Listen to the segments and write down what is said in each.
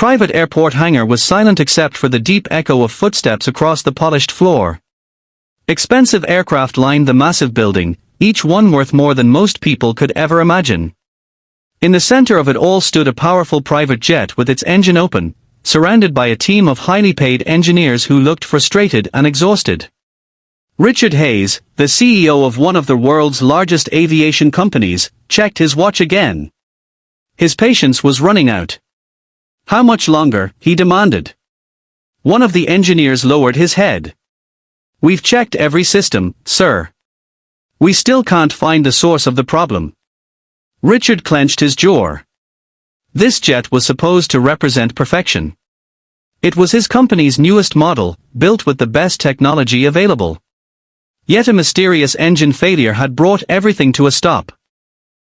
private airport hangar was silent except for the deep echo of footsteps across the polished floor. Expensive aircraft lined the massive building, each one worth more than most people could ever imagine. In the center of it all stood a powerful private jet with its engine open, surrounded by a team of highly paid engineers who looked frustrated and exhausted. Richard Hayes, the CEO of one of the world's largest aviation companies, checked his watch again. His patience was running out. "How much longer?" he demanded. One of the engineers lowered his head. "We've checked every system, sir. We still can't find the source of the problem." Richard clenched his jaw. This jet was supposed to represent perfection. It was his company's newest model, built with the best technology available. Yet a mysterious engine failure had brought everything to a stop.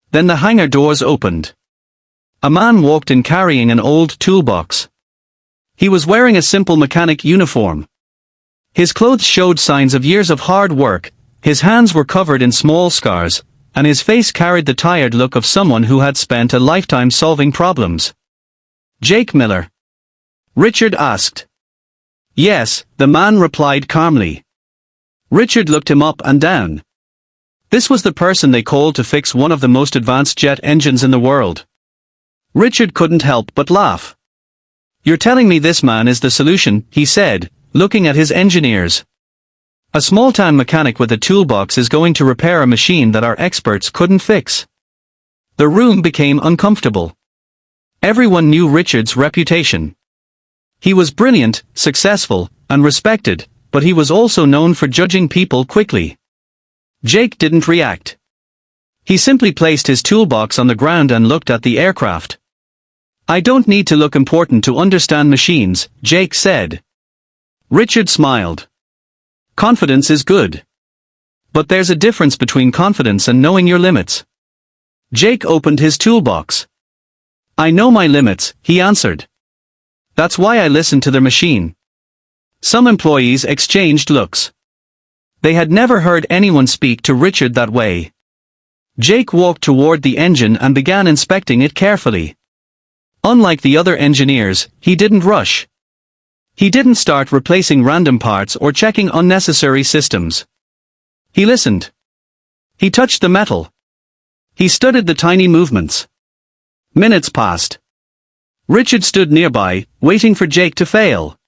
Then the hangar doors opened. A man walked in carrying an old toolbox. He was wearing a simple mechanic uniform. His clothes showed signs of years of hard work, his hands were covered in small scars, and his face carried the tired look of someone who had spent a lifetime solving problems. "Jake Miller?" Richard asked. "Yes," the man replied calmly. Richard looked him up and down. This was the person they called to fix one of the most advanced jet engines in the world. Richard couldn't help but laugh. "You're telling me this man is the solution," he said, looking at his engineers. "A small-town mechanic with a toolbox is going to repair a machine that our experts couldn't fix." The room became uncomfortable. Everyone knew Richard's reputation. He was brilliant, successful, and respected, but he was also known for judging people quickly. Jake didn't react. He simply placed his toolbox on the ground and looked at the aircraft. "I don't need to look important to understand machines," Jake said. Richard smiled. "Confidence is good. But there's a difference between confidence and knowing your limits." Jake opened his toolbox. "I know my limits," he answered. "That's why I listen to the machine." Some employees exchanged looks. They had never heard anyone speak to Richard that way. Jake walked toward the engine and began inspecting it carefully. Unlike the other engineers, he didn't rush. He didn't start replacing random parts or checking unnecessary systems. He listened. He touched the metal. He studied the tiny movements. Minutes passed. Richard stood nearby, waiting for Jake to fail.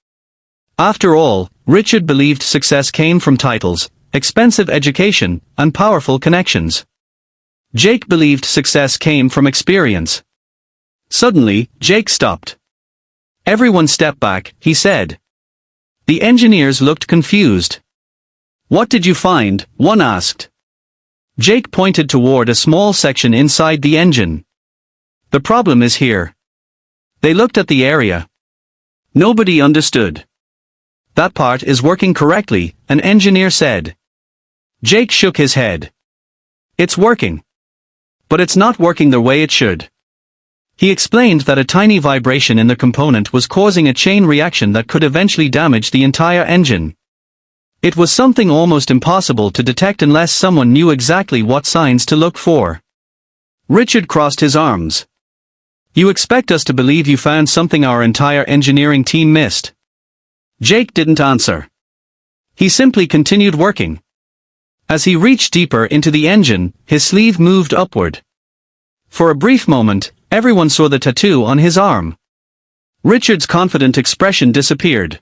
After all, Richard believed success came from titles, expensive education, and powerful connections. Jake believed success came from experience. Suddenly, Jake stopped. "Everyone step back," he said. The engineers looked confused. "What did you find?" one asked. Jake pointed toward a small section inside the engine. "The problem is here." They looked at the area. Nobody understood. "That part is working correctly," an engineer said. Jake shook his head. "It's working. But it's not working the way it should." He explained that a tiny vibration in the component was causing a chain reaction that could eventually damage the entire engine. It was something almost impossible to detect unless someone knew exactly what signs to look for. Richard crossed his arms. "You expect us to believe you found something our entire engineering team missed?" Jake didn't answer. He simply continued working. As he reached deeper into the engine, his sleeve moved upward. For a brief moment, everyone saw the tattoo on his arm. Richard's confident expression disappeared.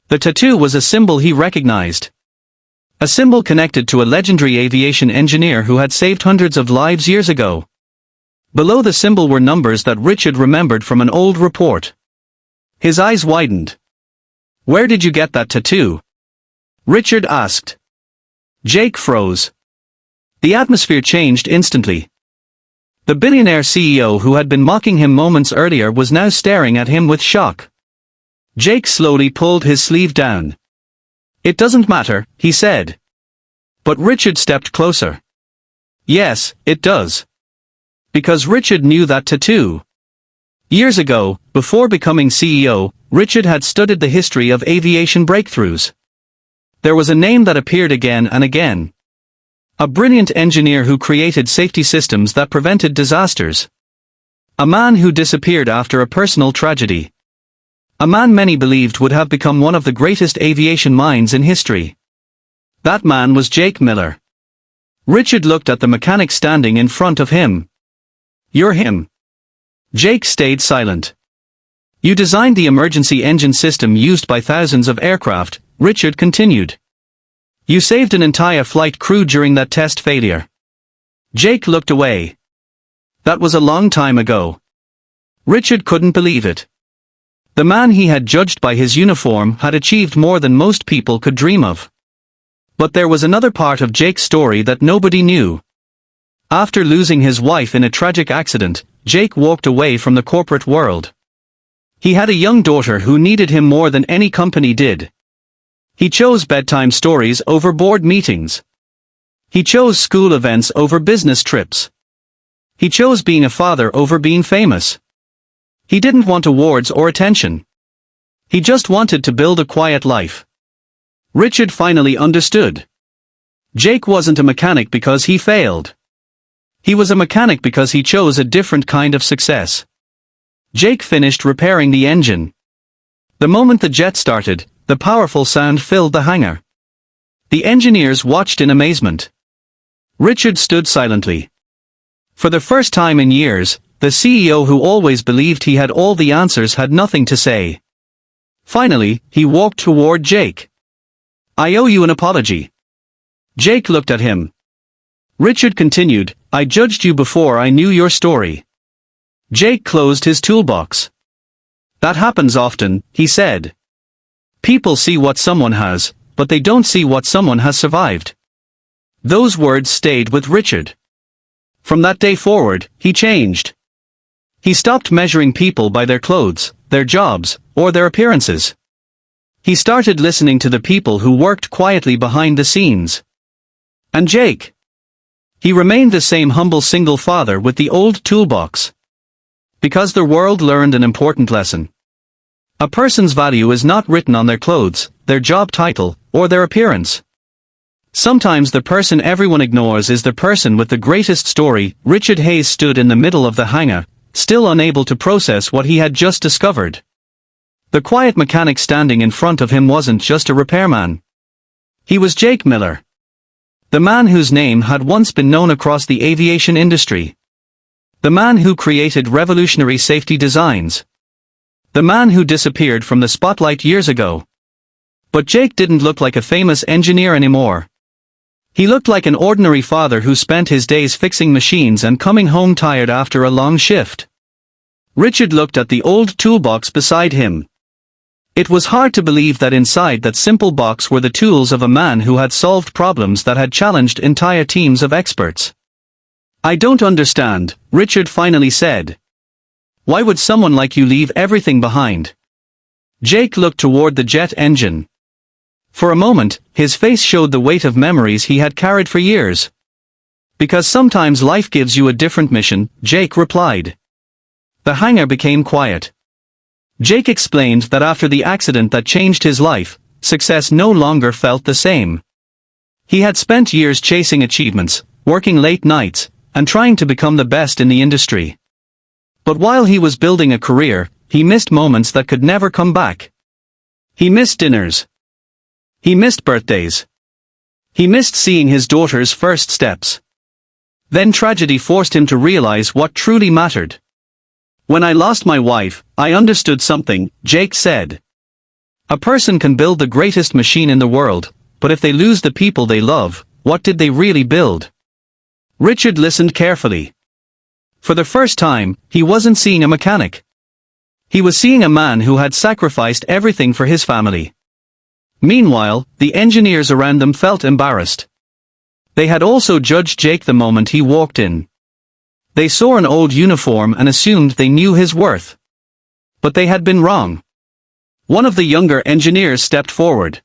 The tattoo was a symbol he recognized. A symbol connected to a legendary aviation engineer who had saved hundreds of lives years ago. Below the symbol were numbers that Richard remembered from an old report. His eyes widened. "Where did you get that tattoo?" Richard asked. Jake froze. The atmosphere changed instantly. The billionaire CEO who had been mocking him moments earlier was now staring at him with shock. Jake slowly pulled his sleeve down. "It doesn't matter," he said. But Richard stepped closer. "Yes, it does." Because Richard knew that tattoo. Years ago, before becoming CEO, Richard had studied the history of aviation breakthroughs. There was a name that appeared again and again. A brilliant engineer who created safety systems that prevented disasters. A man who disappeared after a personal tragedy. A man many believed would have become one of the greatest aviation minds in history. That man was Jake Miller. Richard looked at the mechanic standing in front of him. "You're him." Jake stayed silent. "You designed the emergency engine system used by thousands of aircraft," Richard continued. "You saved an entire flight crew during that test failure." Jake looked away. That was a long time ago. Richard couldn't believe it. The man he had judged by his uniform had achieved more than most people could dream of. But there was another part of Jake's story that nobody knew. After losing his wife in a tragic accident, Jake walked away from the corporate world. He had a young daughter who needed him more than any company did. He chose bedtime stories over board meetings. He chose school events over business trips. He chose being a father over being famous. He didn't want awards or attention. He just wanted to build a quiet life. Richard finally understood. Jake wasn't a mechanic because he failed. He was a mechanic because he chose a different kind of success. Jake finished repairing the engine. The moment the jet started, the powerful sound filled the hangar. The engineers watched in amazement. Richard stood silently. For the first time in years, the CEO who always believed he had all the answers had nothing to say. Finally, he walked toward Jake. "I owe you an apology." Jake looked at him. Richard continued, "I judged you before I knew your story." Jake closed his toolbox. "That happens often," he said. "People see what someone has, but they don't see what someone has survived." Those words stayed with Richard. From that day forward, he changed. He stopped measuring people by their clothes, their jobs, or their appearances. He started listening to the people who worked quietly behind the scenes. And Jake? He remained the same humble single father with the old toolbox. Because the world learned an important lesson. A person's value is not written on their clothes, their job title, or their appearance. Sometimes the person everyone ignores is the person with the greatest story. Richard Hayes stood in the middle of the hangar, still unable to process what he had just discovered. The quiet mechanic standing in front of him wasn't just a repairman. He was Jake Miller. The man whose name had once been known across the aviation industry. The man who created revolutionary safety designs. The man who disappeared from the spotlight years ago. But Jake didn't look like a famous engineer anymore. He looked like an ordinary father who spent his days fixing machines and coming home tired after a long shift. Richard looked at the old toolbox beside him. It was hard to believe that inside that simple box were the tools of a man who had solved problems that had challenged entire teams of experts. "I don't understand," Richard finally said. "Why would someone like you leave everything behind?" Jake looked toward the jet engine. For a moment, his face showed the weight of memories he had carried for years. "Because sometimes life gives you a different mission," Jake replied. The hangar became quiet. Jake explained that after the accident that changed his life, success no longer felt the same. He had spent years chasing achievements, working late nights, and trying to become the best in the industry. But while he was building a career, he missed moments that could never come back. He missed dinners. He missed birthdays. He missed seeing his daughter's first steps. Then tragedy forced him to realize what truly mattered. "When I lost my wife, I understood something," Jake said. "A person can build the greatest machine in the world, but if they lose the people they love, what did they really build?" Richard listened carefully. For the first time, he wasn't seeing a mechanic. He was seeing a man who had sacrificed everything for his family. Meanwhile, the engineers around them felt embarrassed. They had also judged Jake the moment he walked in. They saw an old uniform and assumed they knew his worth. But they had been wrong. One of the younger engineers stepped forward.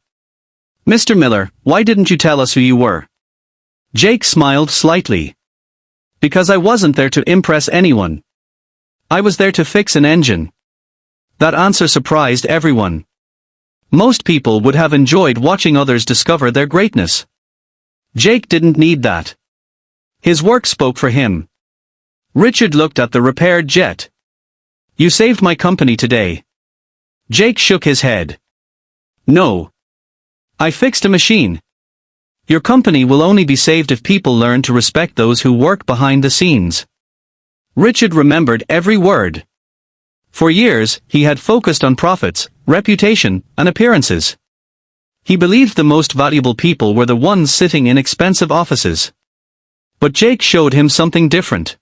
"Mr. Miller, why didn't you tell us who you were?" Jake smiled slightly. "Because I wasn't there to impress anyone. I was there to fix an engine." That answer surprised everyone. Most people would have enjoyed watching others discover their greatness. Jake didn't need that. His work spoke for him. Richard looked at the repaired jet. "You saved my company today." Jake shook his head. No. I fixed a machine. Your company will only be saved if people learn to respect those who work behind the scenes. Richard remembered every word. For years, he had focused on profits, reputation, and appearances. He believed the most valuable people were the ones sitting in expensive offices. But Jake showed him something different.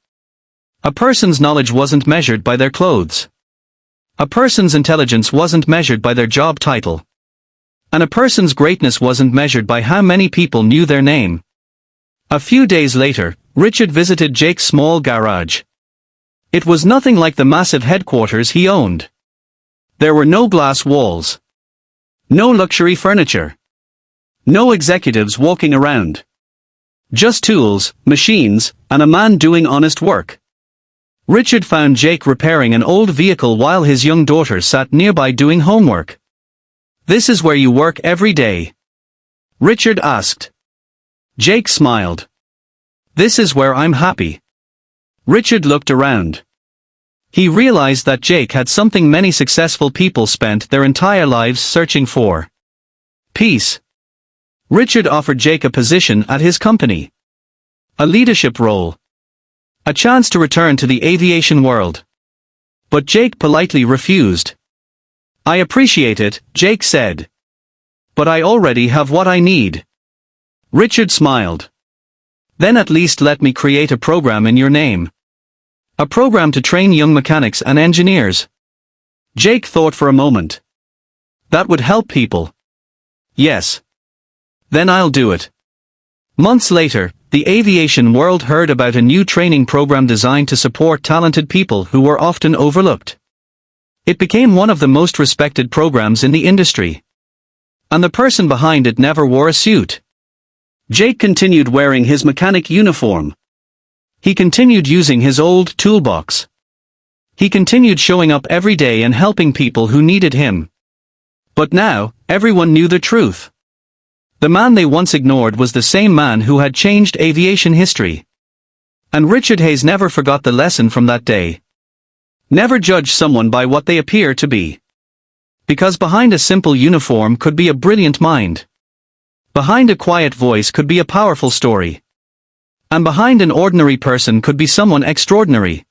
A person's knowledge wasn't measured by their clothes. A person's intelligence wasn't measured by their job title. And a person's greatness wasn't measured by how many people knew their name. A few days later, Richard visited Jake's small garage. It was nothing like the massive headquarters he owned. There were no glass walls. No luxury furniture. No executives walking around. Just tools, machines, and a man doing honest work. Richard found Jake repairing an old vehicle while his young daughter sat nearby doing homework. "This is where you work every day?" Richard asked. Jake smiled. "This is where I'm happy." Richard looked around. He realized that Jake had something many successful people spent their entire lives searching for. Peace. Richard offered Jake a position at his company. A leadership role. A chance to return to the aviation world. But Jake politely refused. "I appreciate it," Jake said. "But I already have what I need." Richard smiled. "Then at least let me create a program in your name. A program to train young mechanics and engineers." Jake thought for a moment. "That would help people." "Yes. Then I'll do it." Months later, the aviation world heard about a new training program designed to support talented people who were often overlooked. It became one of the most respected programs in the industry. And the person behind it never wore a suit. Jake continued wearing his mechanic uniform. He continued using his old toolbox. He continued showing up every day and helping people who needed him. But now, everyone knew the truth. The man they once ignored was the same man who had changed aviation history. And Richard Hayes never forgot the lesson from that day. Never judge someone by what they appear to be. Because behind a simple uniform could be a brilliant mind. Behind a quiet voice could be a powerful story. And behind an ordinary person could be someone extraordinary.